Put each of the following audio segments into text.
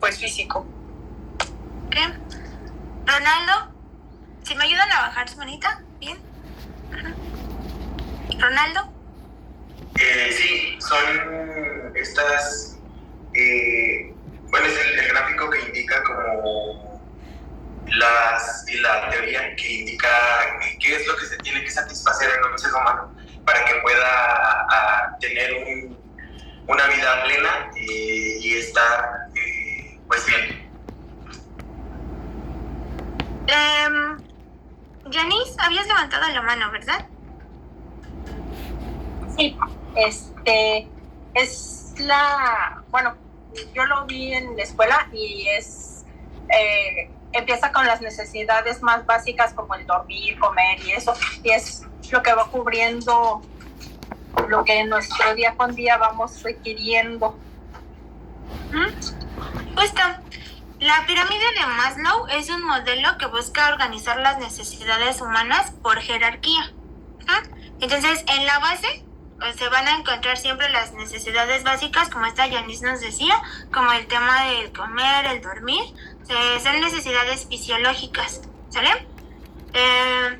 pues físico. Ok. Ronaldo, si me ayudan a bajar su manita, bien. Ronaldo. Sí, son estas, bueno, es el gráfico que indica como la teoría que indica qué es lo que se tiene que satisfacer en un ser humano para que pueda tener una vida plena y estar pues bien. Janice, habías levantado la mano, ¿verdad? Sí, bueno, yo lo vi en la escuela y empieza con las necesidades más básicas como el dormir, comer y eso, y es lo que va cubriendo lo que en nuestro día con día vamos requiriendo. Justo. La pirámide de Maslow es un modelo que busca organizar las necesidades humanas por jerarquía. Entonces, en la base se van a encontrar siempre las necesidades básicas, como esta Janice nos decía, como el tema del comer, el dormir, son necesidades fisiológicas, ¿sale?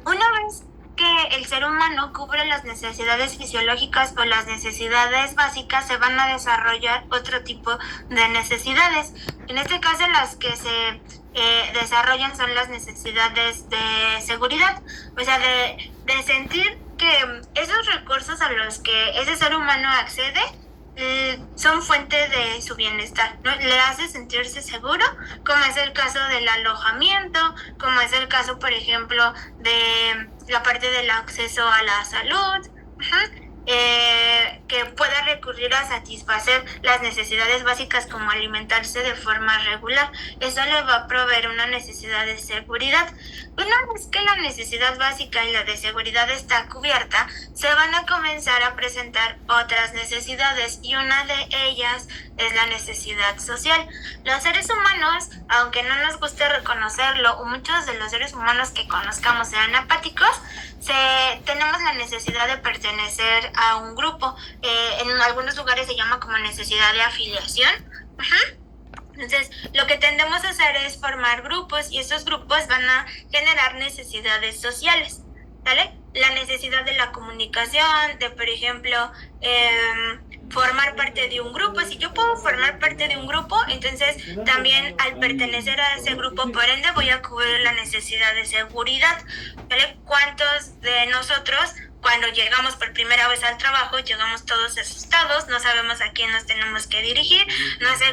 Una vez que el ser humano cubre las necesidades fisiológicas o las necesidades básicas, se van a desarrollar otro tipo de necesidades. En este caso, las que se desarrollan son las necesidades de seguridad, o sea, de sentir que esos recursos a los que ese ser humano accede son fuente de su bienestar, ¿no? Le hace sentirse seguro, como es el caso del alojamiento, como es el caso, por ejemplo, de la parte del acceso a la salud, que pueda recurrir a satisfacer las necesidades básicas como alimentarse de forma regular. Eso le va a proveer una necesidad de seguridad. Una vez que la necesidad básica y la de seguridad está cubierta, se van a comenzar a presentar otras necesidades, y una de ellas es la necesidad social. Los seres humanos, aunque no nos guste reconocerlo, o muchos de los seres humanos que conozcamos sean apáticos, tenemos la necesidad de pertenecer a un grupo. En algunos lugares se llama como necesidad de afiliación. Entonces, lo que tendemos a hacer es formar grupos, y esos grupos van a generar necesidades sociales, ¿vale? La necesidad de la comunicación, de, por ejemplo, formar parte de un grupo. Si yo puedo formar parte de un grupo, entonces también al pertenecer a ese grupo, por ende, voy a cubrir la necesidad de seguridad, ¿vale? ¿Cuántos de nosotros, cuando llegamos por primera vez al trabajo, llegamos todos asustados, no sabemos a quién nos tenemos que dirigir, no sé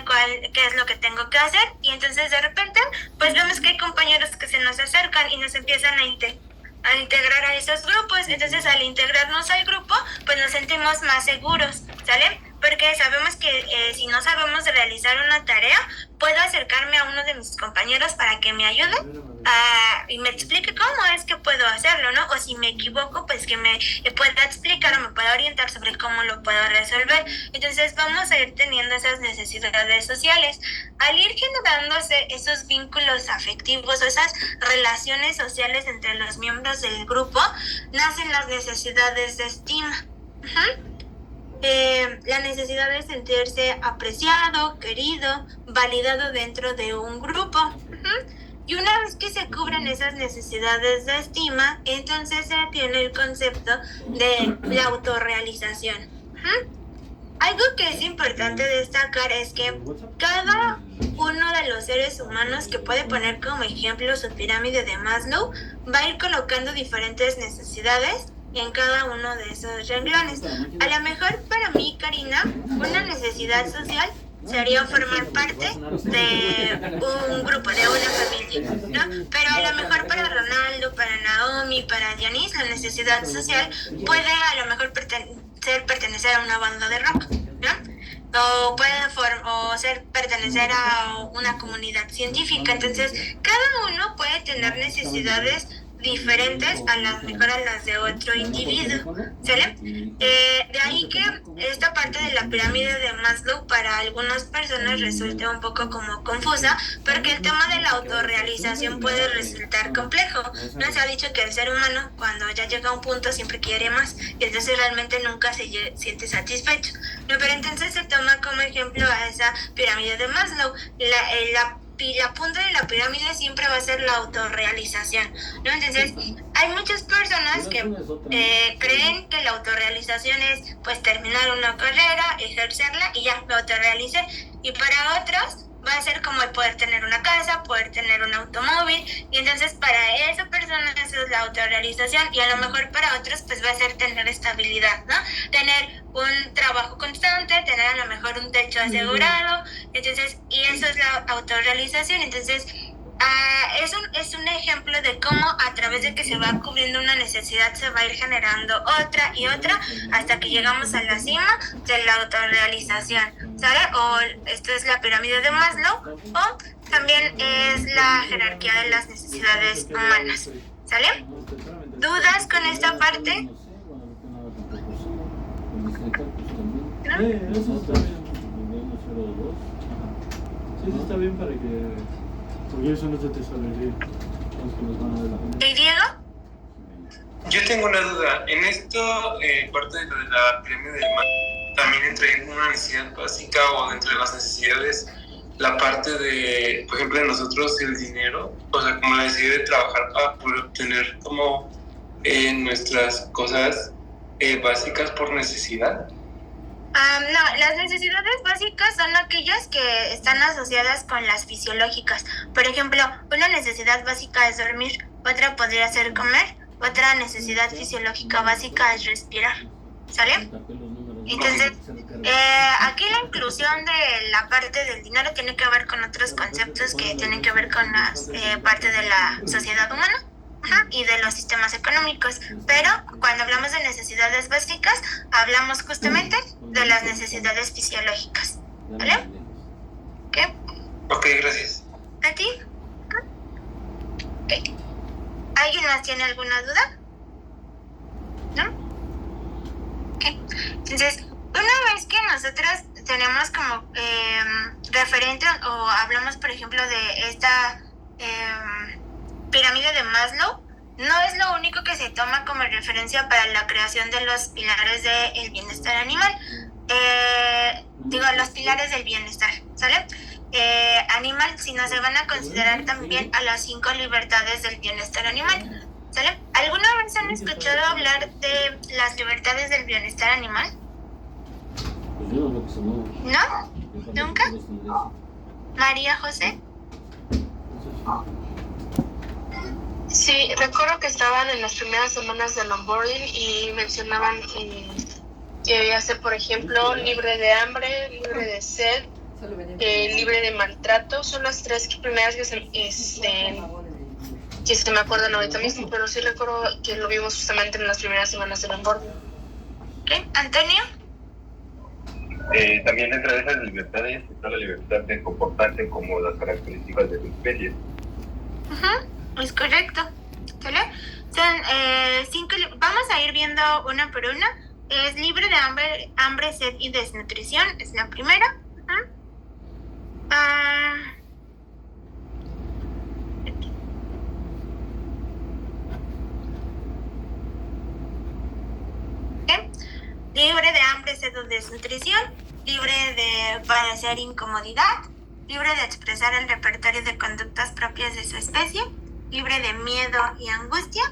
qué es lo que tengo que hacer, y entonces de repente pues vemos que hay compañeros que se nos acercan y nos empiezan a integrar a esos grupos? Entonces, al integrarnos al grupo, pues nos sentimos más seguros, ¿sale? Porque sabemos que si no sabemos realizar una tarea, puedo acercarme a uno de mis compañeros para que me ayude y me explique cómo es que puedo hacerlo, ¿no? O si me equivoco, pues que me pueda explicar o me pueda orientar sobre cómo lo puedo resolver. Entonces vamos a ir teniendo esas necesidades sociales. Al ir generándose esos vínculos afectivos o esas relaciones sociales entre los miembros del grupo, nacen las necesidades de estima. La necesidad de sentirse apreciado, querido, validado dentro de un grupo. Y una vez que se cubren esas necesidades de estima, entonces se tiene el concepto de la autorrealización. Algo que es importante destacar es que cada uno de los seres humanos, que puede poner como ejemplo su pirámide de Maslow, va a ir colocando diferentes necesidades en cada uno de esos renglones. A lo mejor para mí, Karina, una necesidad social sería formar parte de un grupo, de una familia, ¿no? Pero a lo mejor para Ronaldo, para Naomi, para Janice, la necesidad social puede a lo mejor pertenecer a una banda de rock, ¿no? O puede pertenecer a una comunidad científica. Entonces, cada uno puede tener necesidades diferentes a las de otro individuo, ¿sale? De ahí que esta parte de la pirámide de Maslow para algunas personas resulta un poco como confusa, porque el tema de la autorrealización puede resultar complejo. Nos ha dicho que el ser humano, cuando ya llega a un punto, siempre quiere más, y entonces realmente nunca se siente satisfecho, ¿no? Pero entonces se toma como ejemplo a esa pirámide de Maslow. La punta de la pirámide siempre va a ser la autorrealización, ¿no? Entonces, hay muchas personas que creen que la autorrealización es pues terminar una carrera, ejercerla y ya me autorrealicé. Y para otros va a ser como el poder tener una casa, poder tener un automóvil, y entonces para esa persona eso es la autorrealización, y a lo mejor para otros pues va a ser tener estabilidad, ¿no? Tener un trabajo constante, tener a lo mejor un techo asegurado, entonces, y eso es la autorrealización. Entonces, es un ejemplo de cómo a través de que se va cubriendo una necesidad se va a ir generando otra y otra hasta que llegamos a la cima de la autorrealización, ¿sale? O esto es la pirámide de Maslow, o también es la jerarquía de las necesidades humanas, ¿sale? ¿Dudas con esta parte? ¿No? Eso está bien. Sí, está bien para que... Porque eso no es de tesorería. Los que nos van a ver la gente. ¿Y Diego? Yo tengo una duda. En esto, parte de lo de la pirámide del mar, también entra en una necesidad básica o dentro de las necesidades la parte de, por ejemplo, de nosotros el dinero, o sea, como la necesidad de trabajar para poder obtener como nuestras cosas básicas por necesidad. No, las necesidades básicas son aquellas que están asociadas con las fisiológicas. Por ejemplo, una necesidad básica es dormir, otra podría ser comer, otra necesidad fisiológica básica es respirar, ¿sale? Entonces, aquí la inclusión de la parte del dinero tiene que ver con otros conceptos que tienen que ver con la parte de la sociedad humana y de los sistemas económicos, pero cuando hablamos de necesidades básicas hablamos justamente de las necesidades fisiológicas, ¿vale? ¿Qué? Ok, gracias. ¿A ti? Okay. ¿Alguien más tiene alguna duda? ¿No? Okay. Entonces, una vez que nosotros tenemos como referente o hablamos, por ejemplo, de esta pirámide de Maslow, no es lo único que se toma como referencia para la creación de los pilares del bienestar animal. Los pilares del bienestar, ¿sale? Animal, sino se van a considerar también a las 5 libertades del bienestar animal, ¿sale? ¿Alguna vez han escuchado hablar de las libertades del bienestar animal? ¿No? ¿Nunca? ¿María José? Sí, recuerdo que estaban en las primeras semanas del onboarding y mencionaban que debía ser, por ejemplo, libre de hambre, libre de sed, libre de maltrato. Son las 3 primeras que se me acuerdan ahorita mismo, pero sí recuerdo que lo vimos justamente en las primeras semanas del onboarding. ¿Okay? ¿Antonio? También dentro de esas libertades está la libertad de comportarse como las características de su especie. Es correcto, ¿sale? Son 5, vamos a ir viendo una por una. Es libre de hambre, sed y desnutrición, es la primera. Libre de hambre, sed o desnutrición, libre de padecer incomodidad, libre de expresar el repertorio de conductas propias de su especie, libre de miedo y angustia,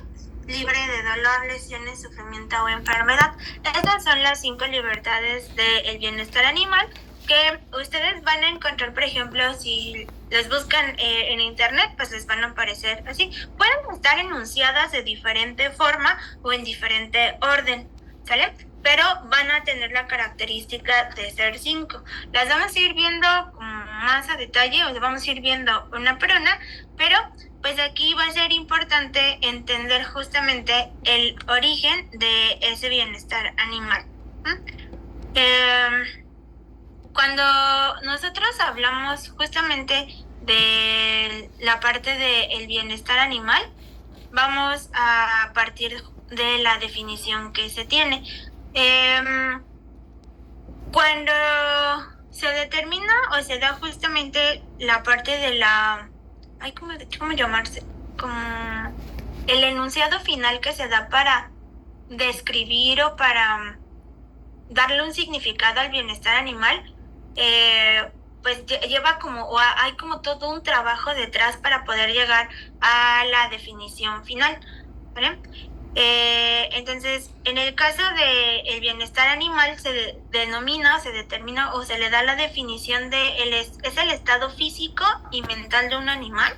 libre de dolor, lesiones, sufrimiento o enfermedad. Estas son las 5 libertades del bienestar animal que ustedes van a encontrar, por ejemplo, si las buscan en internet, pues les van a aparecer así. Pueden estar enunciadas de diferente forma o en diferente orden, ¿sale? Pero van a tener la característica de ser 5. Las vamos a ir viendo más a detalle, o las vamos a ir viendo una por una, pero pues aquí va a ser importante entender justamente el origen de ese bienestar animal. Cuando nosotros hablamos justamente de la parte del bienestar animal, vamos a partir de la definición que se tiene. Cuando se determina o se da justamente la parte de la... ¿cómo llamarse? Como el enunciado final que se da para describir o para darle un significado al bienestar animal, pues lleva como, o hay como todo un trabajo detrás para poder llegar a la definición final, ¿vale? Entonces, en el caso del bienestar animal se denomina, se determina o se le da la definición de es el estado físico y mental de un animal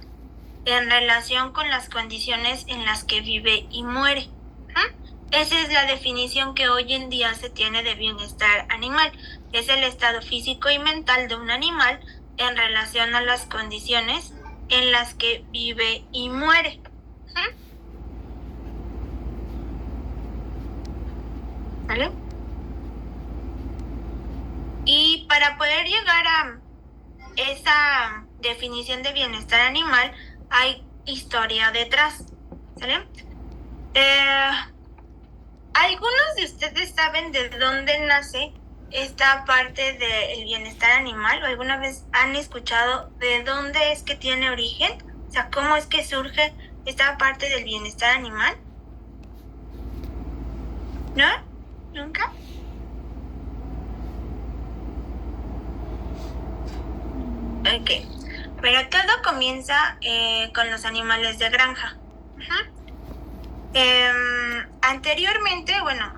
en relación con las condiciones en las que vive y muere. Esa es la definición que hoy en día se tiene de bienestar animal. Es el estado físico y mental de un animal en relación a las condiciones en las que vive y muere. ¿Vale? Y para poder llegar a esa definición de bienestar animal, hay historia detrás, ¿sale? ¿Algunos de ustedes saben de dónde nace esta parte del bienestar animal? ¿O alguna vez han escuchado de dónde es que tiene origen? O sea, ¿cómo es que surge esta parte del bienestar animal? ¿No? ¿Nunca? Ok. Pero todo comienza con los animales de granja. Anteriormente, bueno,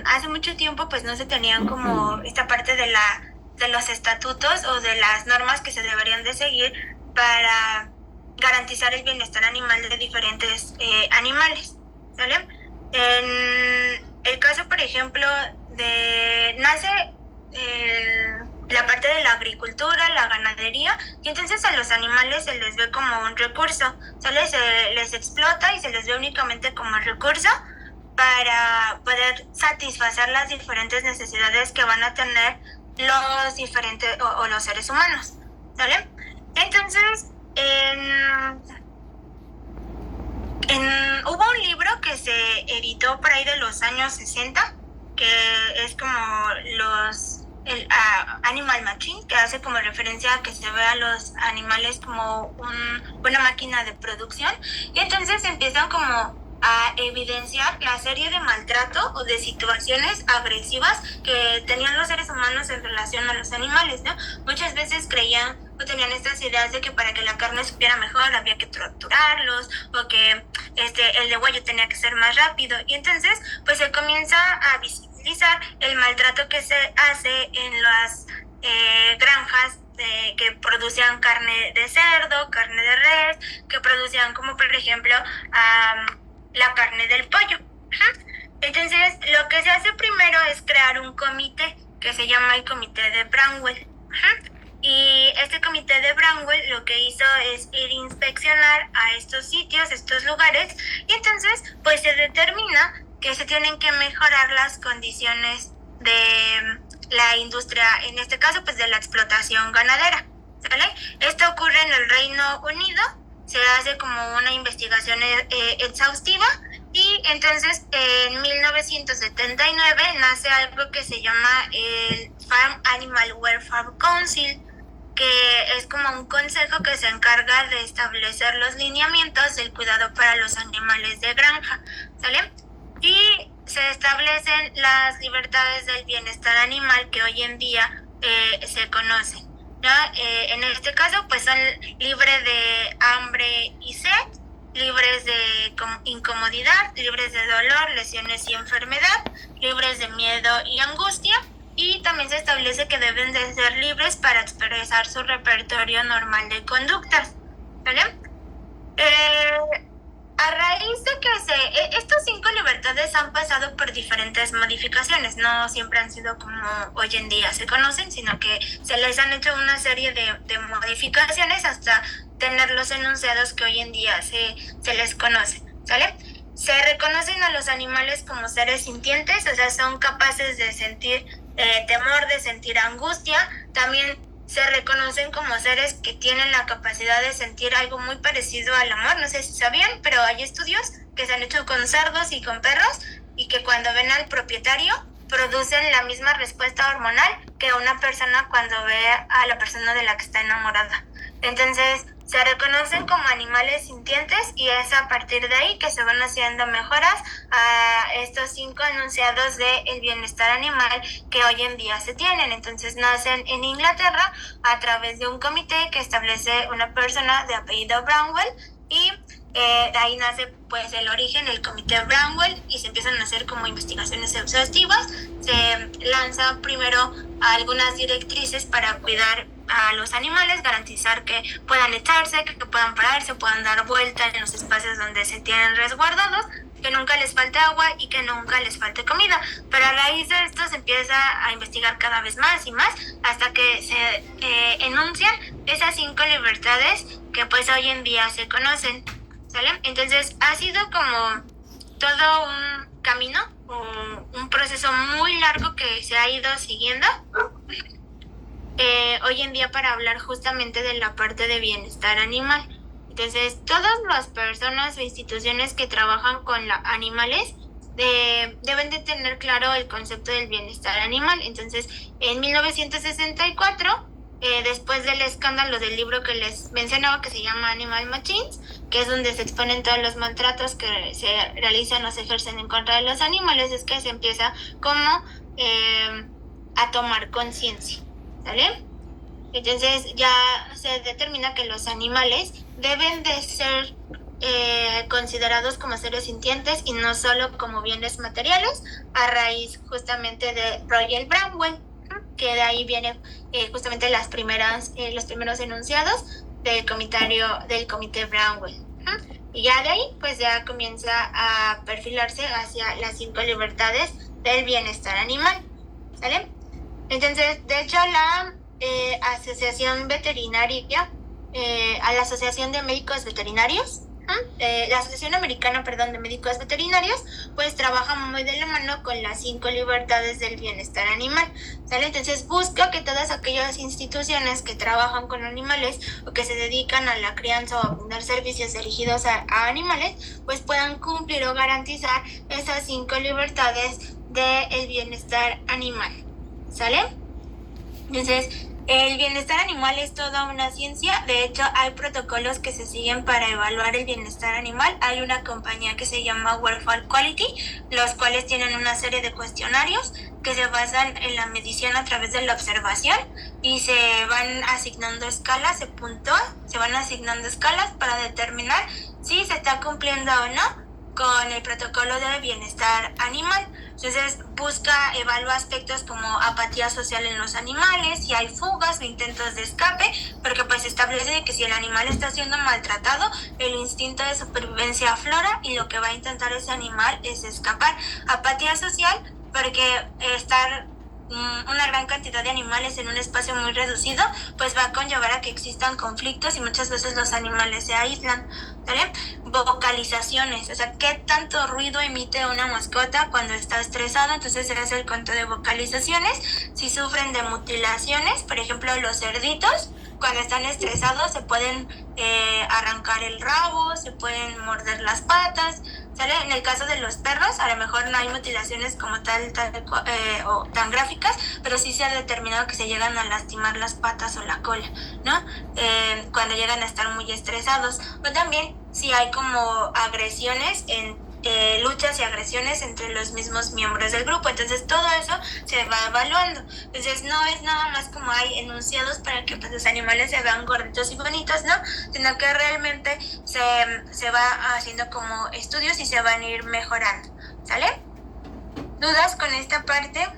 hace mucho tiempo pues no se tenían como esta parte de los estatutos o de las normas que se deberían de seguir para garantizar el bienestar animal de diferentes animales, ¿vale? En el caso, por ejemplo, nace la parte de la agricultura, la ganadería, y entonces a los animales se les ve como un recurso, ¿sale? Se les explota y se les ve únicamente como recurso para poder satisfacer las diferentes necesidades que van a tener los diferentes o los seres humanos, ¿sale? Entonces, hubo un libro que se editó por ahí de los años 60, que es como Animal Machine, que hace como referencia a que se ve a los animales como una máquina de producción, y entonces empiezan como a evidenciar la serie de maltrato o de situaciones agresivas que tenían los seres humanos en relación a los animales, ¿no? Muchas veces creían o tenían estas ideas de que para que la carne supiera mejor había que torturarlos, o que el degüello tenía que ser más rápido, y entonces pues se comienza a visibilizar el maltrato que se hace en las granjas que producían carne de cerdo, carne de res, que producían como por ejemplo la carne del pollo. Entonces lo que se hace primero es crear un comité que se llama el Comité de Bramwell. Y este Comité de Bramwell lo que hizo es ir a inspeccionar a estos sitios, estos lugares, y entonces pues se determina que se tienen que mejorar las condiciones de la industria, en este caso pues de la explotación ganadera, ¿vale? Esto ocurre en el Reino Unido, se hace como una investigación exhaustiva, y entonces en 1979 nace algo que se llama el Farm Animal Welfare Council, que es como un consejo que se encarga de establecer los lineamientos del cuidado para los animales de granja, ¿sale? Y se establecen las libertades del bienestar animal que hoy en día se conocen, ¿no? En este caso pues son libres de hambre y sed, libres de incomodidad, libres de dolor, lesiones y enfermedad, libres de miedo y angustia, y también se establece que deben de ser libres para expresar su repertorio normal de conductas, ¿vale? A raíz de que estas 5 libertades han pasado por diferentes modificaciones, no siempre han sido como hoy en día se conocen, sino que se les han hecho una serie de modificaciones hasta tener los enunciados que hoy en día se les conocen, ¿sale? Se reconocen a los animales como seres sintientes, o sea, son capaces de sentir temor, de sentir angustia. También se reconocen como seres que tienen la capacidad de sentir algo muy parecido al amor. No sé si sabían, pero hay estudios que se han hecho con cerdos y con perros, y que cuando ven al propietario producen la misma respuesta hormonal que una persona cuando ve a la persona de la que está enamorada. Entonces se reconocen como animales sintientes y es a partir de ahí que se van haciendo mejoras a estos 5 enunciados del bienestar animal que hoy en día se tienen. Entonces nacen en Inglaterra a través de un comité que establece una persona de apellido Brownell y de ahí nace pues el origen, el comité Brownell, y se empiezan a hacer como investigaciones exhaustivas. Se lanzan primero algunas directrices para cuidar a los animales, garantizar que puedan echarse, que puedan pararse, puedan dar vuelta en los espacios donde se tienen resguardados, que nunca les falte agua y que nunca les falte comida. Pero a raíz de esto se empieza a investigar cada vez más y más hasta que se enuncian esas 5 libertades que pues hoy en día se conocen, ¿sale? Entonces ha sido como todo un camino, un proceso muy largo que se ha ido siguiendo hoy en día para hablar justamente de la parte de bienestar animal. Entonces, todas las personas o instituciones que trabajan con animales deben de tener claro el concepto del bienestar animal. Entonces, en 1964, después del escándalo del libro que les mencionaba, que se llama Animal Machines, que es donde se exponen todos los maltratos que se realizan o se ejercen en contra de los animales, es que se empieza como a tomar conciencia, ¿sale? Entonces ya se determina que los animales deben de ser considerados como seres sintientes y no solo como bienes materiales, a raíz justamente de Royal Brownell, que de ahí viene justamente los primeros enunciados del comité Brownell. Y ya de ahí pues ya comienza a perfilarse hacia las 5 libertades del bienestar animal, ¿sale? Entonces, de hecho, la Asociación Veterinaria, a la Asociación de Médicos Veterinarios, la Asociación Americana, de Médicos Veterinarios, pues trabaja muy de la mano con las 5 libertades del bienestar animal, ¿sale? Entonces busca que todas aquellas instituciones que trabajan con animales o que se dedican a la crianza o a brindar servicios dirigidos a animales, pues puedan cumplir o garantizar esas 5 libertades del bienestar animal, ¿sale? Entonces, el bienestar animal es toda una ciencia. De hecho, hay protocolos que se siguen para evaluar el bienestar animal. Hay una compañía que se llama Welfare Quality, los cuales tienen una serie de cuestionarios que se basan en la medición a través de la observación y se van asignando escalas, se van asignando escalas para determinar si se está cumpliendo o no con el protocolo de bienestar animal. Entonces evalúa aspectos como apatía social en los animales, si hay fugas o intentos de escape, porque pues establece que si el animal está siendo maltratado, el instinto de supervivencia aflora y lo que va a intentar ese animal es escapar. Apatía social, porque estar una gran cantidad de animales en un espacio muy reducido, pues va a conllevar a que existan conflictos y muchas veces los animales se aíslan, ¿vale? Vocalizaciones, o sea, qué tanto ruido emite una mascota cuando está estresada, entonces se hace el conto de vocalizaciones. Si sufren de mutilaciones, por ejemplo, los cerditos, cuando están estresados se pueden arrancar el rabo, se pueden morder las patas, ¿sale? En el caso de los perros, a lo mejor no hay mutilaciones como tal o tan gráficas, pero sí se ha determinado que se llegan a lastimar las patas o la cola, ¿no? Cuando llegan a estar muy estresados. O también si hay como agresiones luchas y agresiones entre los mismos miembros del grupo. Entonces todo eso se va evaluando. Entonces no es nada más como hay enunciados para que pues, los animales se vean gorditos y bonitos, ¿no? Sino que realmente se va haciendo como estudios y se van a ir mejorando, ¿sale? ¿Dudas con esta parte?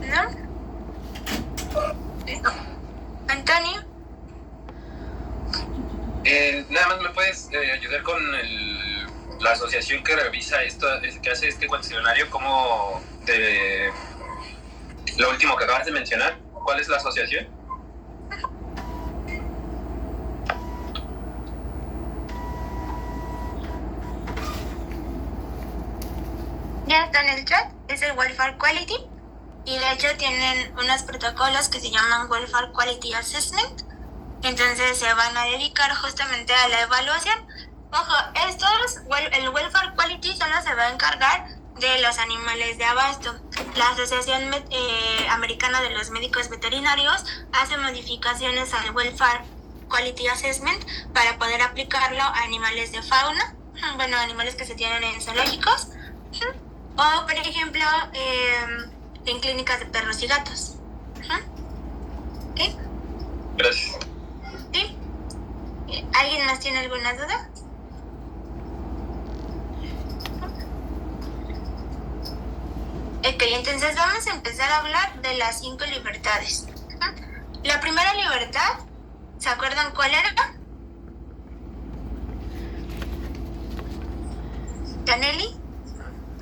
¿No? ¿Antonio? Nada más me puedes ayudar con la asociación que revisa esto, que hace este cuestionario, como de lo último que acabas de mencionar. ¿Cuál es la asociación? Ya está en el chat, es el Welfare Quality, y de hecho tienen unos protocolos que se llaman Welfare Quality Assessment. Entonces se van a dedicar justamente a la evaluación. Ojo, el Welfare Quality solo se va a encargar de los animales de abasto. La Asociación Americana de los Médicos Veterinarios hace modificaciones al Welfare Quality Assessment para poder aplicarlo a animales de fauna, bueno, animales que se tienen en zoológicos, o por ejemplo en clínicas de perros y gatos. ¿Okay? Gracias. ¿Sí? ¿Alguien más tiene alguna duda? Ok, entonces vamos a empezar a hablar de las 5 libertades. La primera libertad, ¿se acuerdan cuál era? ¿Janely?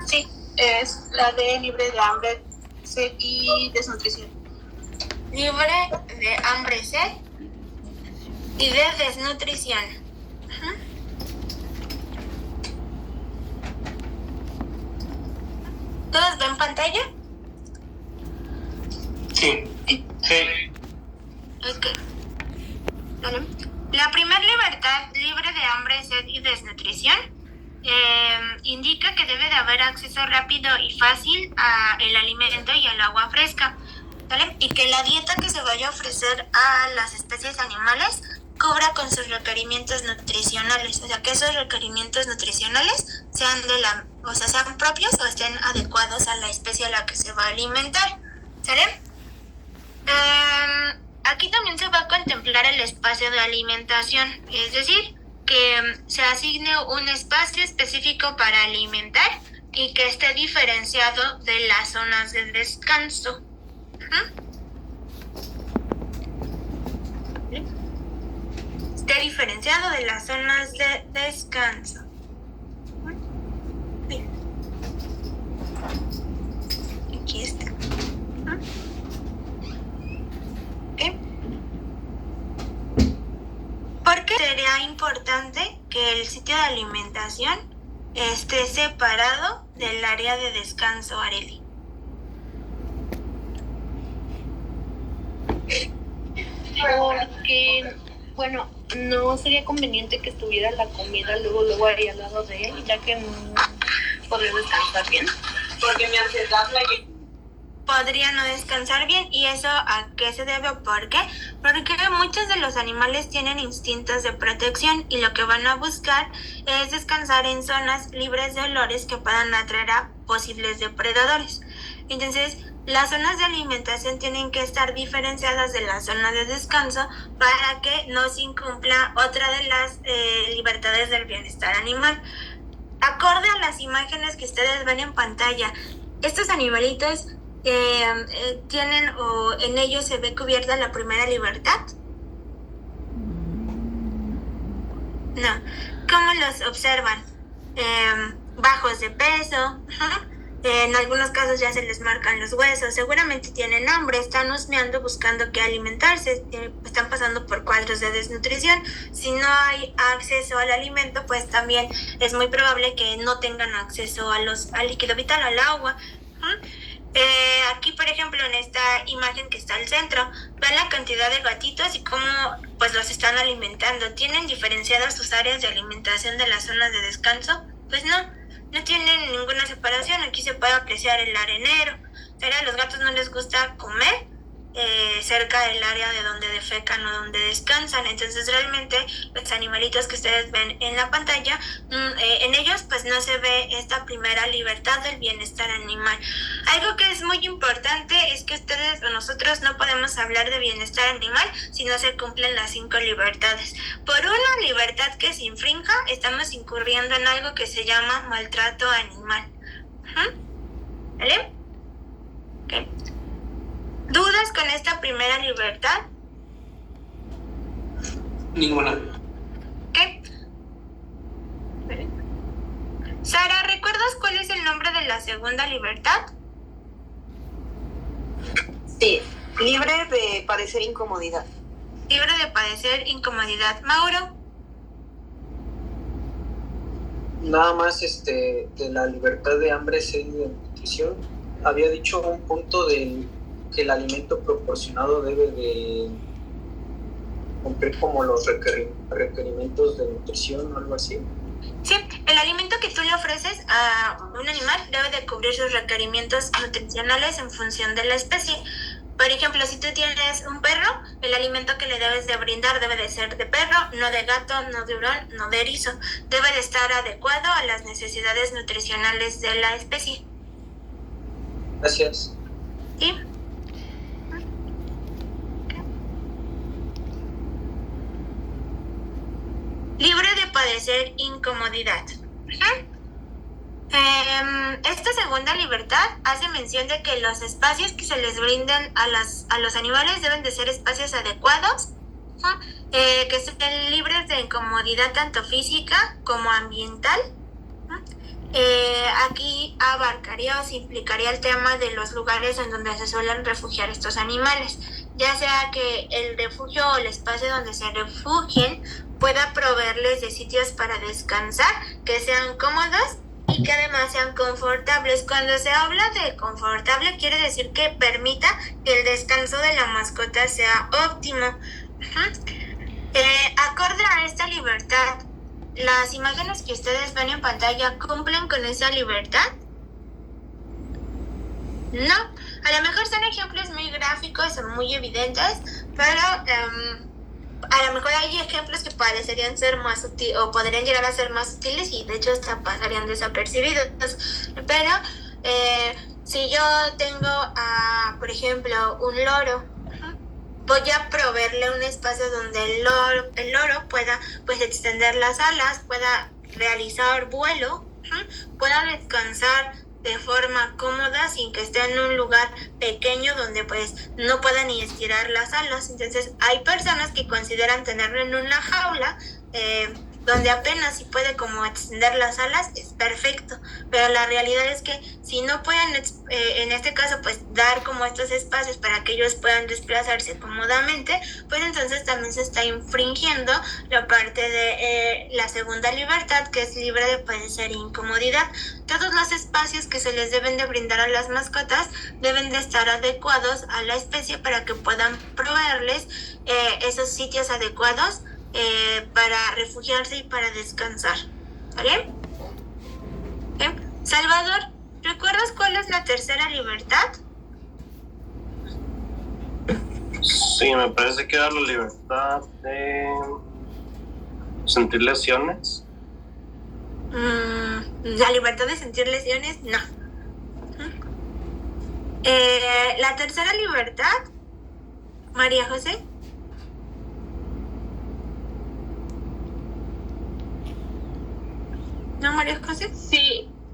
Sí, es la de libre de hambre, sed y desnutrición. Libre de hambre, sed y de desnutrición. ¿Todos ven pantalla? Sí. Ok. ¿Vale? La primera libertad, libre de hambre, sed y desnutrición, indica que debe de haber acceso rápido y fácil al alimento y al agua fresca, ¿vale? Y que la dieta que se vaya a ofrecer a las especies animales cubra con sus requerimientos nutricionales, o sea, que esos requerimientos nutricionales sean sean propios o estén adecuados a la especie a la que se va a alimentar, ¿sale? Aquí también se va a contemplar el espacio de alimentación, es decir, que se asigne un espacio específico para alimentar y que esté diferenciado de las zonas de descanso. Esté diferenciado de las zonas de descanso. Aquí está. ¿Por qué sería importante que el sitio de alimentación esté separado del área de descanso, Arely? Porque, bueno, no sería conveniente que estuviera la comida luego ahí al lado de él, ya que no podría descansar bien. Porque mi ansiedad Podría no descansar bien. ¿Y eso a qué se debe o por qué? Porque muchos de los animales tienen instintos de protección y lo que van a buscar es descansar en zonas libres de olores que puedan atraer a posibles depredadores. Entonces, las zonas de alimentación tienen que estar diferenciadas de la zona de descanso para que no se incumpla otra de las libertades del bienestar animal. Acorde a las imágenes que ustedes ven en pantalla, estos animalitos tienen o en ellos se ve cubierta la primera libertad. No. ¿Cómo los observan? Bajos de peso. En algunos casos ya se les marcan los huesos. Seguramente tienen hambre, están husmeando buscando qué alimentarse. Están pasando por cuadros de desnutrición. Si no hay acceso al alimento, pues también es muy probable que no tengan acceso al líquido vital, al agua. Aquí, por ejemplo, en esta imagen que está al centro, ven la cantidad de gatitos y cómo pues los están alimentando. ¿Tienen diferenciadas sus áreas de alimentación de las zonas de descanso? Pues no tienen ninguna separación. Aquí se puede apreciar el arenero. A los gatos no les gusta comer cerca del área de donde defecan o donde descansan. Entonces realmente los animalitos que ustedes ven en la pantalla, en ellos pues no se ve esta primera libertad del bienestar animal. Algo que es muy importante es que ustedes o nosotros no podemos hablar de bienestar animal si no se cumplen las 5 libertades. Por una libertad que se infrinja, estamos incurriendo en algo que se llama maltrato animal. ¿Vale? Okay. ¿Dudas con esta primera libertad? Ninguna. ¿Qué? Sara, ¿recuerdas cuál es el nombre de la segunda libertad? Sí, libre de padecer incomodidad. Libre de padecer incomodidad. Mauro. Nada más de la libertad de hambre, sed y de nutrición. Había dicho un punto de que el alimento proporcionado debe de cumplir como los requerimientos de nutrición o algo así. Sí, el alimento que tú le ofreces a un animal debe de cubrir sus requerimientos nutricionales en función de la especie. Por Por ejemplo, si tú tienes un perro, el alimento que le debes de brindar debe de ser de perro, no de gato, no de hurón, no de erizo. Debe de estar adecuado a las necesidades nutricionales de la especie. Gracias. ¿Sí? Libre de padecer incomodidad. Esta segunda libertad hace mención de que los espacios que se les brinden a los animales deben de ser espacios adecuados, que estén libres de incomodidad tanto física como ambiental. Aquí abarcaría o se implicaría el tema de los lugares en donde se suelen refugiar estos animales, ya sea que el refugio o el espacio donde se refugien pueda proveerles de sitios para descansar, que sean cómodos y que además sean confortables. Cuando se habla de confortable, quiere decir que permita que el descanso de la mascota sea óptimo. Acorde a esta libertad, ¿las imágenes que ustedes ven en pantalla cumplen con esa libertad? No, a lo mejor son ejemplos muy gráficos o muy evidentes, pero a lo mejor hay ejemplos que parecerían ser más útiles o podrían llegar a ser más útiles y de hecho hasta pasarían desapercibidos. Pero si yo tengo, por ejemplo, un loro, voy a proveerle un espacio donde el loro pueda pues extender las alas, pueda realizar vuelo, pueda descansar de forma cómoda sin que esté en un lugar pequeño donde pues no pueda ni estirar las alas. Entonces hay personas que consideran tenerlo en una jaula donde apenas si puede como extender las alas, es perfecto, pero la realidad es que si no pueden en este caso pues dar como estos espacios para que ellos puedan desplazarse cómodamente, pues entonces también se está infringiendo la parte de la segunda libertad, que es libre de padecer incomodidad. Todos los espacios que se les deben de brindar a las mascotas deben de estar adecuados a la especie para que puedan proveerles esos sitios adecuados para refugiarse y para descansar. ¿Vale? Salvador, ¿recuerdas cuál es la tercera libertad? Sí, me parece que era la libertad de sentir lesiones. La libertad de sentir lesiones, no. La tercera libertad, María José. ¿No, María José?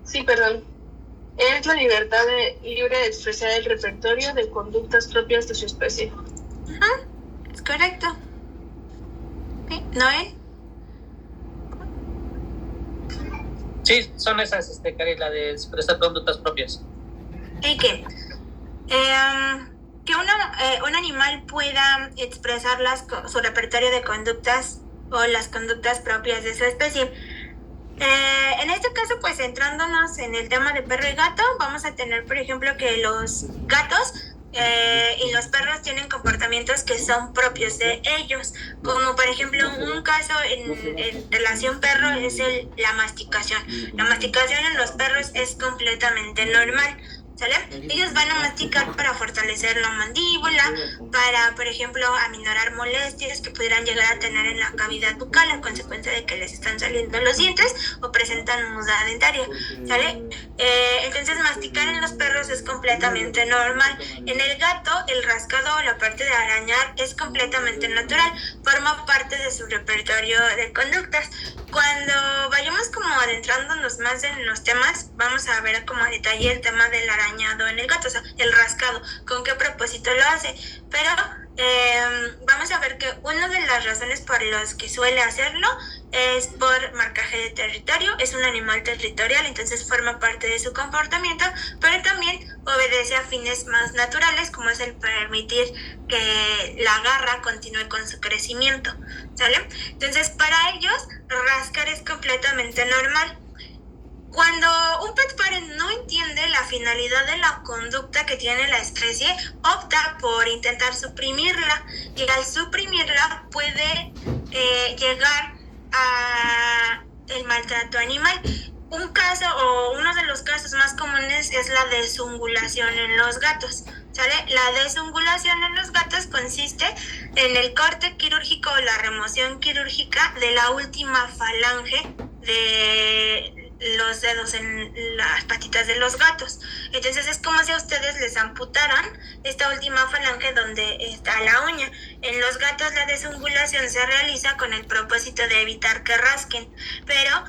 Sí, perdón. Es la libertad libre de expresar el repertorio de conductas propias de su especie. Es correcto. ¿Noé? Sí, son esas, Cari, la de expresar conductas propias. ¿Y qué? Que un animal pueda expresar su repertorio de conductas o las conductas propias de su especie. En este caso, pues centrándonos en el tema de perro y gato, vamos a tener, por ejemplo, que los gatos y los perros tienen comportamientos que son propios de ellos, como por ejemplo un caso en relación perro es la masticación. La masticación en los perros es completamente normal, ¿sale? Ellos van a masticar para fortalecer la mandíbula, para, por ejemplo, aminorar molestias que pudieran llegar a tener en la cavidad bucal a consecuencia de que les están saliendo los dientes o presentan muda dentaria, ¿sale? Entonces masticar en los perros es completamente normal. En el gato, el rascado o la parte de arañar es completamente natural, forma parte de su repertorio de conductas. Cuando vayamos como adentrándonos más en los temas, vamos a ver como a detalle el tema del arañado en el gato, o sea, el rascado, con qué propósito lo hace. Pero vamos a ver que una de las razones por las que suele hacerlo es por marcaje de territorio. Es un animal territorial, entonces forma parte de su comportamiento, pero también obedece a fines más naturales, como es el permitir que la garra continúe con su crecimiento, ¿sale? Entonces, para ellos, rascar es completamente normal. Cuando un pet parent no entiende la finalidad de la conducta que tiene la especie, opta por intentar suprimirla, y al suprimirla puede llegar a el maltrato animal. Un caso o uno de los casos más comunes es la desungulación en los gatos, ¿Sale? La desungulación en los gatos consiste en el corte quirúrgico o la remoción quirúrgica de la última falange de los dedos en las patitas de los gatos. Entonces es como si a ustedes les amputaran esta última falange donde está la uña. En los gatos la desungulación se realiza con el propósito de evitar que rasquen, pero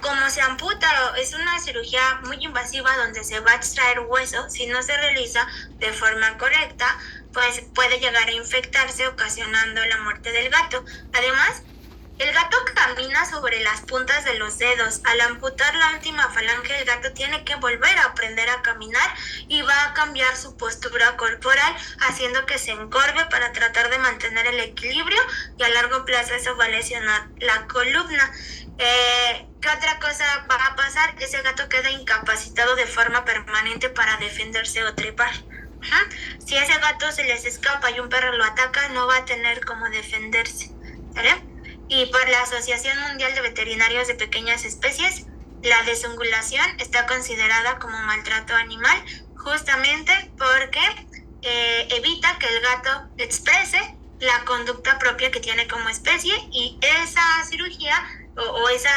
como se amputa, es una cirugía muy invasiva donde se va a extraer hueso. Si no se realiza de forma correcta, pues puede llegar a infectarse, ocasionando la muerte del gato. Además, el gato camina sobre las puntas de los dedos. Al amputar la última falange, el gato tiene que volver a aprender a caminar y va a cambiar su postura corporal, haciendo que se encorve para tratar de mantener el equilibrio, y a largo plazo eso va a lesionar la columna. ¿Qué otra cosa va a pasar? Ese gato queda incapacitado de forma permanente para defenderse o trepar. Si ese gato se les escapa y un perro lo ataca, no va a tener cómo defenderse, ¿vale? Y por la Asociación Mundial de Veterinarios de Pequeñas Especies, la desungulación está considerada como maltrato animal, justamente porque evita que el gato exprese la conducta propia que tiene como especie, y esa cirugía o esa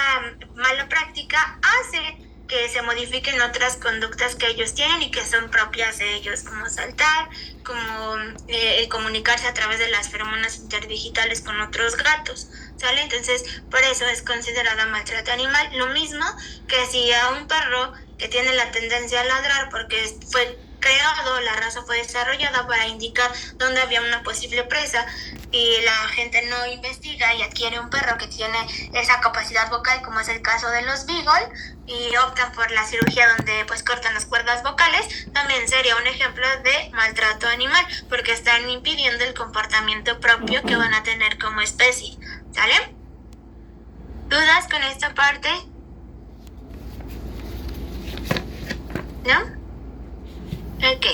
mala práctica hace que se modifiquen otras conductas que ellos tienen y que son propias de ellos, como saltar, como el comunicarse a través de las feromonas interdigitales con otros gatos, ¿sale? Entonces, por eso es considerada maltrato animal. Lo mismo que si a un perro que tiene la tendencia a ladrar porque fue creado, la raza fue desarrollada para indicar dónde había una posible presa, y la gente no investiga y adquiere un perro que tiene esa capacidad vocal, como es el caso de los beagle, y optan por la cirugía donde pues cortan las cuerdas vocales, también sería un ejemplo de maltrato animal, porque están impidiendo el comportamiento propio que van a tener como especie, ¿sale? ¿Dudas con esta parte? ¿No? Ok.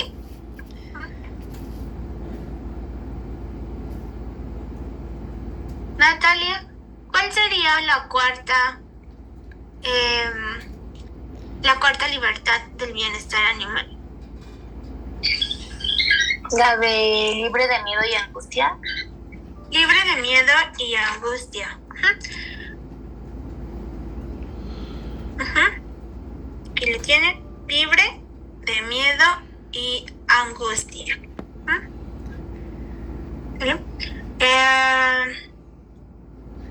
Natalia, ¿cuál sería la cuarta libertad del bienestar animal? La de libre de miedo y angustia. Libre de miedo y angustia. Aquí le tiene, libre de miedo y angustia.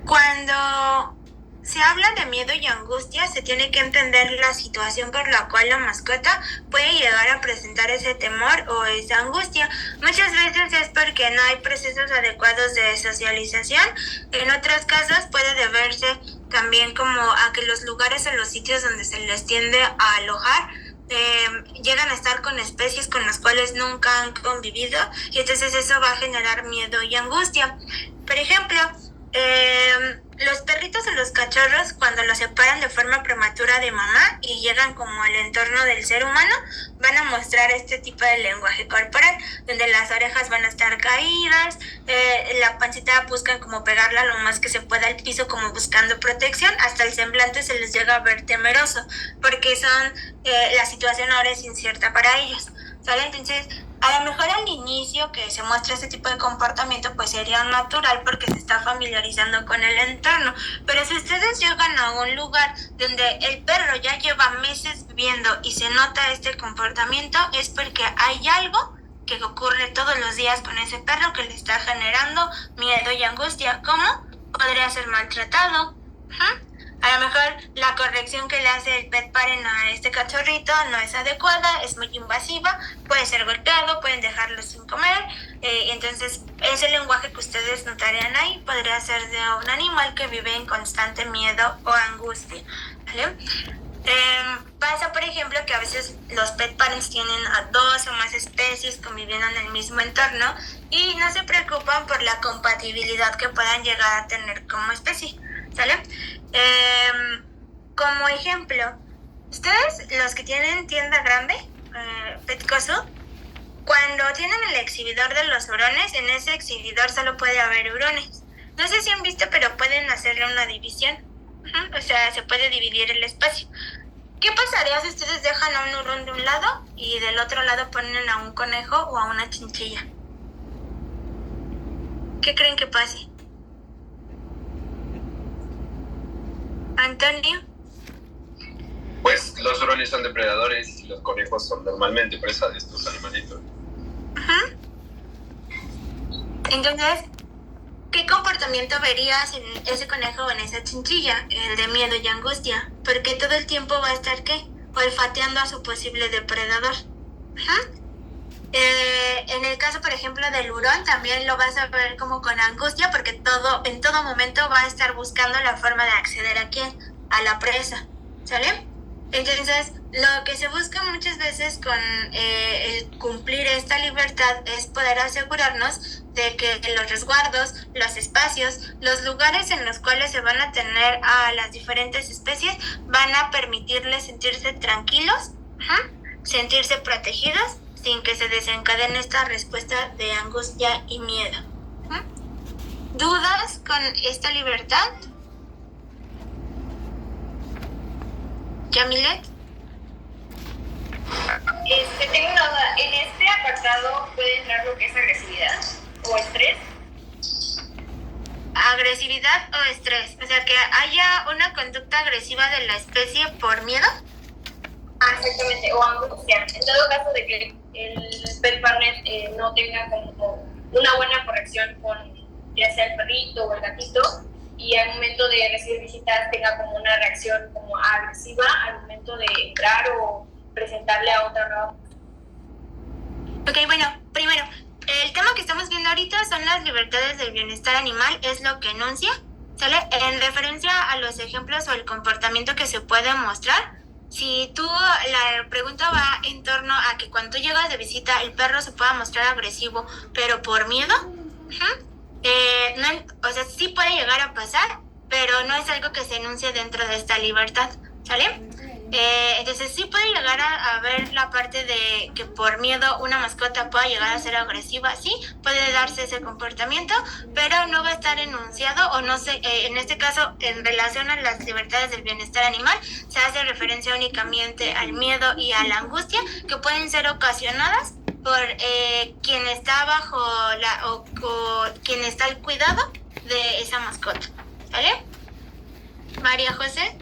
Cuando se habla de miedo y angustia, se tiene que entender la situación por la cual la mascota puede llegar a presentar ese temor o esa angustia. Muchas veces es porque no hay procesos adecuados de socialización. En otros casos puede deberse también como a que los lugares o los sitios donde se les tiende a alojar llegan a estar con especies con las cuales nunca han convivido, y entonces eso va a generar miedo y angustia. Por ejemplo, los perritos o los cachorros, cuando los separan de forma prematura de mamá y llegan como al entorno del ser humano, van a mostrar este tipo de lenguaje corporal, donde las orejas van a estar caídas, la pancita buscan como pegarla lo más que se pueda al piso, como buscando protección. Hasta el semblante se les llega a ver temeroso, porque la situación ahora es incierta para ellos, ¿sale? Entonces, a lo mejor al inicio que se muestra este tipo de comportamiento pues sería natural porque se está familiarizando con el entorno, pero si ustedes llegan a un lugar donde el perro ya lleva meses viviendo y se nota este comportamiento, es porque hay algo que ocurre todos los días con ese perro que le está generando miedo y angustia. ¿Cómo? Podría ser maltratado. A lo mejor la corrección que le hace el pet parent a este cachorrito no es adecuada, es muy invasiva, puede ser golpeado, pueden dejarlo sin comer, y entonces ese lenguaje que ustedes notarían ahí podría ser de un animal que vive en constante miedo o angustia, ¿vale? Pasa, por ejemplo, que a veces los pet parents tienen a 2 o más especies conviviendo en el mismo entorno y no se preocupan por la compatibilidad que puedan llegar a tener como especie, ¿sale? Como ejemplo, ustedes, los que tienen tienda grande, Petcoso, cuando tienen el exhibidor de los hurones, en ese exhibidor solo puede haber hurones. No sé si han visto, pero pueden hacerle una división. O sea, se puede dividir el espacio. ¿Qué pasaría si ustedes dejan a un hurón de un lado y del otro lado ponen a un conejo o a una chinchilla? ¿Qué creen que pase? Antonio. Pues los hurones son depredadores y los conejos son normalmente presa de estos animalitos. Entonces, ¿qué comportamiento verías en ese conejo o en esa chinchilla? El de miedo y angustia. Porque todo el tiempo va a estar, ¿qué? Olfateando a su posible depredador. En el caso, por ejemplo, del hurón, también lo vas a ver como con angustia, porque en todo momento va a estar buscando la forma de acceder a quién, a la presa, ¿sale? Entonces, lo que se busca muchas veces con el cumplir esta libertad es poder asegurarnos de que los resguardos, los espacios, los lugares en los cuales se van a tener a las diferentes especies van a permitirles sentirse tranquilos, sentirse protegidos, sin que se desencadene esta respuesta de angustia y miedo. ¿Dudas con esta libertad? ¿Yamilet? Tengo una duda. ¿En este apartado puede entrar lo que es agresividad o estrés? ¿Agresividad o estrés? O sea, que haya una conducta agresiva de la especie por miedo. Exactamente, o angustia. En todo caso de que el pet partner no tenga como una buena corrección con ya sea el perrito o el gatito, y al momento de recibir visitas tenga como una reacción como agresiva al momento de entrar o presentarle a otra nueva. Ok, bueno, primero, el tema que estamos viendo ahorita son las libertades del bienestar animal, es lo que enuncia, ¿sale? En referencia a los ejemplos o el comportamiento que se puede mostrar. Si tú, la pregunta va en torno a que cuando tú llegas de visita el perro se pueda mostrar agresivo, pero por miedo, no, o sea, sí puede llegar a pasar, pero no es algo que se enuncie dentro de esta libertad, ¿sale? Entonces sí puede llegar a ver la parte de que por miedo una mascota pueda llegar a ser agresiva, sí, puede darse ese comportamiento, pero no va a estar enunciado o no sé, en este caso en relación a las libertades del bienestar animal se hace referencia únicamente al miedo y a la angustia que pueden ser ocasionadas por quien está bajo o quien está al cuidado de esa mascota, ¿vale? María José.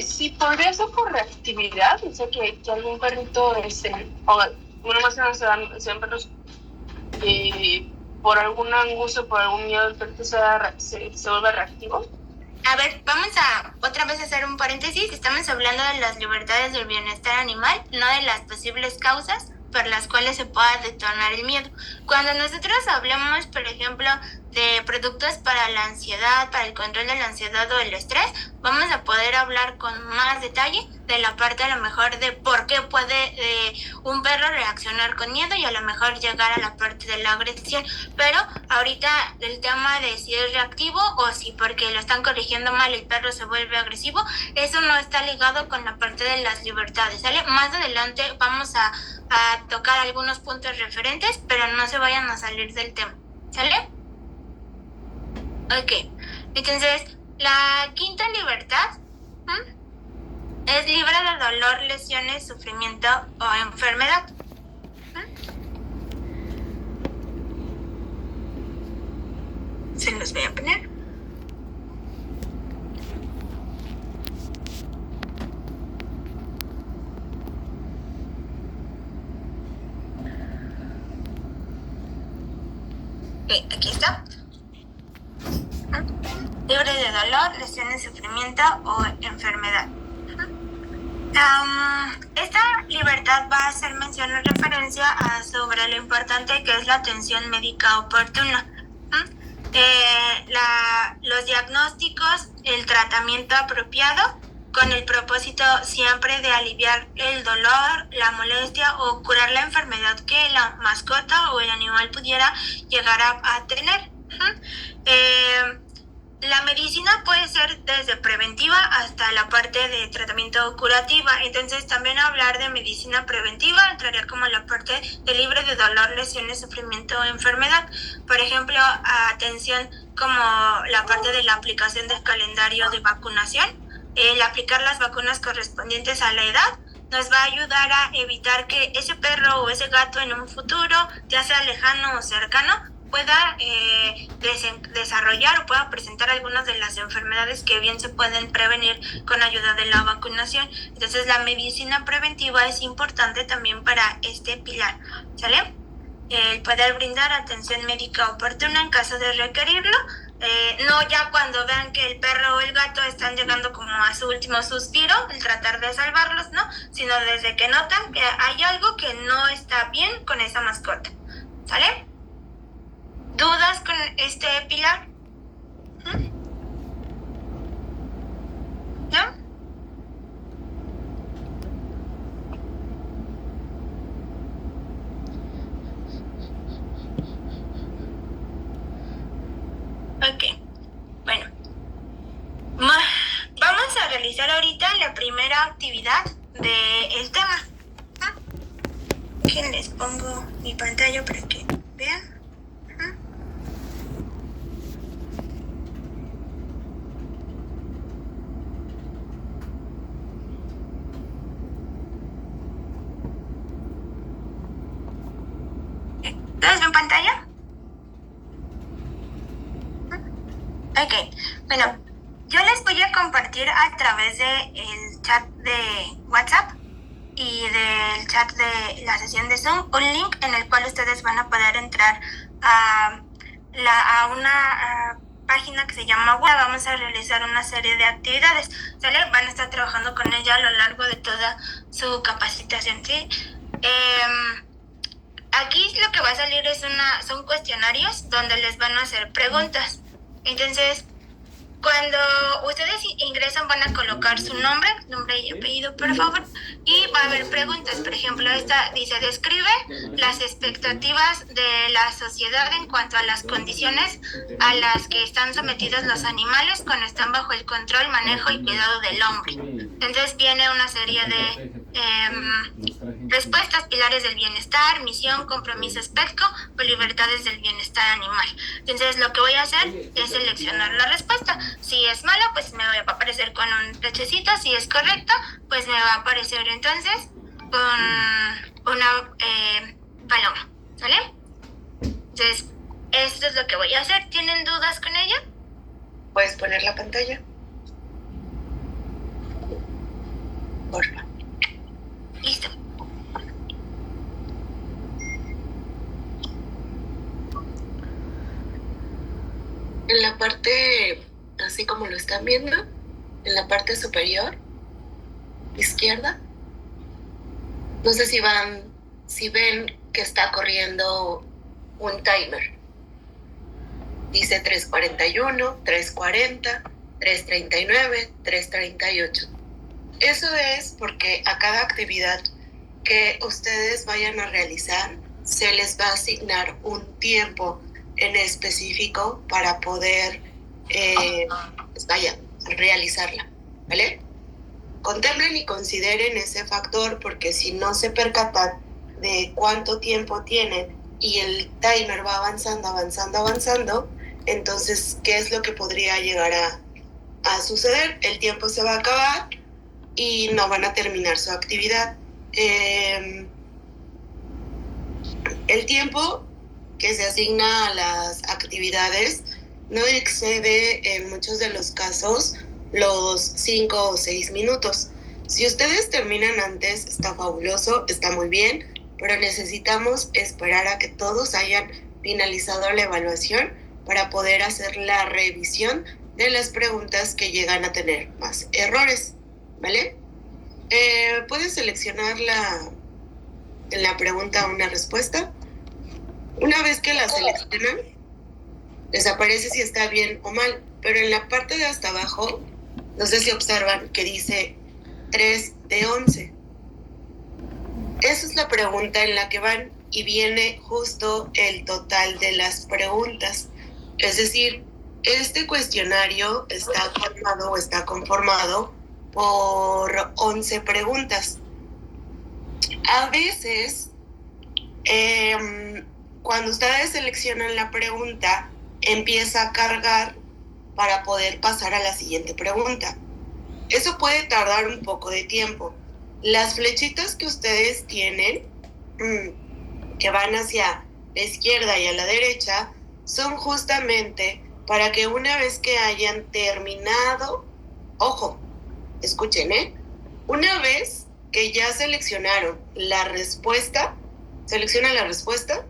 Sí, podría ser por reactividad, o sea, que algún perrito, o una más que sean perros, por alguna angustia, por algún miedo, el perrito se vuelve reactivo. A ver, vamos a otra vez hacer un paréntesis. Estamos hablando de las libertades del bienestar animal, no de las posibles causas por las cuales se pueda detonar el miedo. Cuando nosotros hablamos, por ejemplo, de productos para la ansiedad, para el control de la ansiedad o el estrés, vamos a poder hablar con más detalle de la parte a lo mejor de por qué puede un perro reaccionar con miedo y a lo mejor llegar a la parte de la agresión. Pero ahorita el tema de si es reactivo o si porque lo están corrigiendo mal el perro se vuelve agresivo, eso no está ligado con la parte de las libertades, ¿sale? Más adelante vamos a tocar algunos puntos referentes, pero no se vayan a salir del tema, ¿sale? Ok, entonces la quinta libertad es libre de dolor, lesiones, sufrimiento o enfermedad. Se los voy a poner. Aquí está. Libre de dolor, lesiones, sufrimiento o enfermedad. Esta libertad va a hacer mención en referencia sobre lo importante que es la atención médica oportuna. Los diagnósticos, el tratamiento apropiado con el propósito siempre de aliviar el dolor, la molestia o curar la enfermedad que la mascota o el animal pudiera llegar a tener. La medicina puede ser desde preventiva hasta la parte de tratamiento curativa. Entonces, también hablar de medicina preventiva entraría como la parte de libre de dolor, lesiones, sufrimiento o enfermedad. Por ejemplo, atención como la parte de la aplicación del calendario de vacunación. El aplicar las vacunas correspondientes a la edad nos va a ayudar a evitar que ese perro o ese gato en un futuro, ya sea lejano o cercano, pueda desarrollar o pueda presentar algunas de las enfermedades que bien se pueden prevenir con ayuda de la vacunación. Entonces, la medicina preventiva es importante también para este pilar, ¿sale? El poder brindar atención médica oportuna en caso de requerirlo, no ya cuando vean que el perro o el gato están llegando como a su último suspiro, el tratar de salvarlos, ¿no? Sino desde que notan que hay algo que no está bien con esa mascota, ¿sale? ¿Dudas con este pilar? ¿No? Ok, bueno. Vamos a realizar ahorita la primera actividad del tema. Que les pongo mi pantalla para que vean. ¿Todos ven pantalla? Ok, bueno, yo les voy a compartir a través del chat de WhatsApp y del chat de la sesión de Zoom un link en el cual ustedes van a poder entrar a una página que se llama web. Vamos a realizar una serie de actividades, ¿sale? Van a estar trabajando con ella a lo largo de toda su capacitación, ¿sí? Aquí lo que va a salir son cuestionarios donde les van a hacer preguntas. Entonces, cuando ustedes ingresan van a colocar su nombre y apellido, por favor, y va a haber preguntas. Por ejemplo, esta dice: describe las expectativas de la sociedad en cuanto a las condiciones a las que están sometidos los animales cuando están bajo el control, manejo y cuidado del hombre. Entonces viene una serie de respuestas: pilares del bienestar, misión, compromiso aspecto o libertades del bienestar animal. Entonces lo que voy a hacer es seleccionar la respuesta. Si es mala, pues me va a aparecer con un tachecito. Si es correcta, pues me va a aparecer entonces con una paloma, ¿sale? Entonces esto es lo que voy a hacer. ¿Tienen dudas con ella? ¿Puedes poner la pantalla? Porfa. Listo. En la parte, así como lo están viendo, en la parte superior izquierda, no sé si ven que está corriendo un timer. Dice 3:41, 3:40, 3:39, 3:38. Eso es porque a cada actividad que ustedes vayan a realizar se les va a asignar un tiempo en específico para poder realizarla, ¿vale? Contemplen y consideren ese factor, porque si no se percatan de cuánto tiempo tienen y el timer va avanzando, entonces, ¿qué es lo que podría llegar a suceder? El tiempo se va a acabar y no van a terminar su actividad. El tiempo que se asigna a las actividades no excede en muchos de los casos los 5 o 6 minutos. Si ustedes terminan antes, está fabuloso, está muy bien, pero necesitamos esperar a que todos hayan finalizado la evaluación para poder hacer la revisión de las preguntas que llegan a tener más errores, ¿vale? Puedes seleccionar en la pregunta una respuesta. Una vez que la seleccionan, les aparece si está bien o mal, pero en la parte de hasta abajo, no sé si observan que dice 3 de 11. Esa es la pregunta en la que van y viene justo el total de las preguntas. Es decir, Este cuestionario está conformado por 11 preguntas. A veces, cuando ustedes seleccionan la pregunta, empieza a cargar para poder pasar a la siguiente pregunta. Eso puede tardar un poco de tiempo. Las flechitas que ustedes tienen, que van hacia la izquierda y a la derecha, son justamente para que una vez que hayan terminado, ojo, escuchen, una vez que ya seleccionaron la respuesta, seleccionan la respuesta,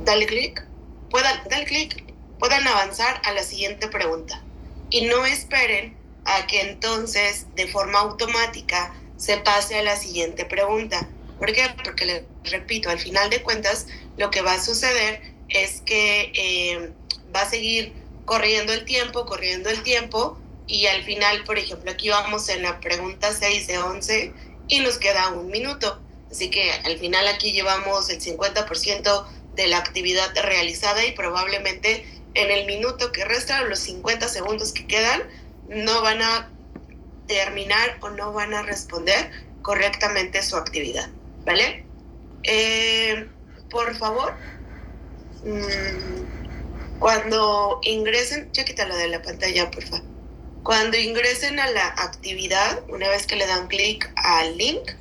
dale clic, puedan avanzar a la siguiente pregunta y no esperen a que entonces de forma automática se pase a la siguiente pregunta. ¿Por qué? Porque les repito, al final de cuentas lo que va a suceder es que va a seguir corriendo el tiempo y al final, por ejemplo, aquí vamos en la pregunta 6 de 11 y nos queda 1 minuto. Así que al final aquí llevamos el 50% de la actividad realizada y probablemente en el minuto que resta, los 50 segundos que quedan, no van a terminar o no van a responder correctamente su actividad, ¿vale? Por favor, cuando ingresen, ya quítalo de la pantalla, por favor. Cuando ingresen a la actividad, una vez que le dan clic al link,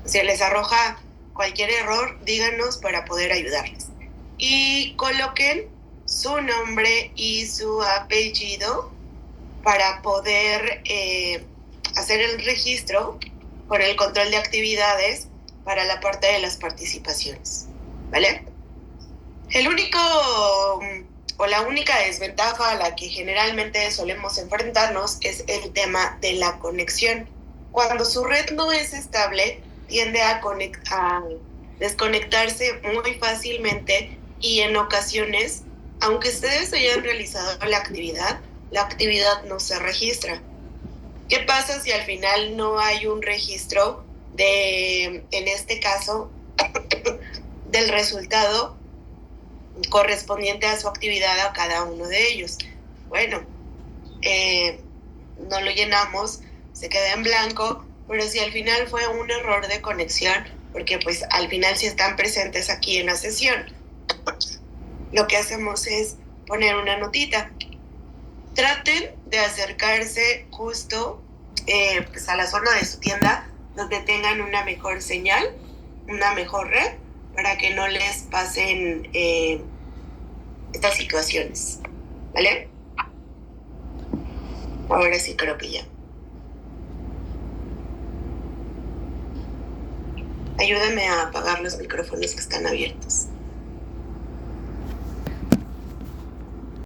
si les arroja cualquier error, díganos para poder ayudarles. Y coloquen su nombre y su apellido para poder hacer el registro con el control de actividades para la parte de las participaciones, ¿vale? El único o la única desventaja a la que generalmente solemos enfrentarnos es el tema de la conexión. Cuando su red no es estable, tiende a desconectarse muy fácilmente y en ocasiones, aunque ustedes hayan realizado la actividad no se registra. ¿Qué pasa si al final no hay un registro en este caso, del resultado correspondiente a su actividad a cada uno de ellos? Bueno, no lo llenamos, se queda en blanco, pero si al final fue un error de conexión, porque pues al final sí están presentes aquí en la sesión, lo que hacemos es poner una notita. Traten de acercarse justo pues a la zona de su tienda donde tengan una mejor señal, una mejor red, para que no les pasen estas situaciones, ¿vale? Ahora sí creo que ya. Ayúdame a apagar los micrófonos que están abiertos.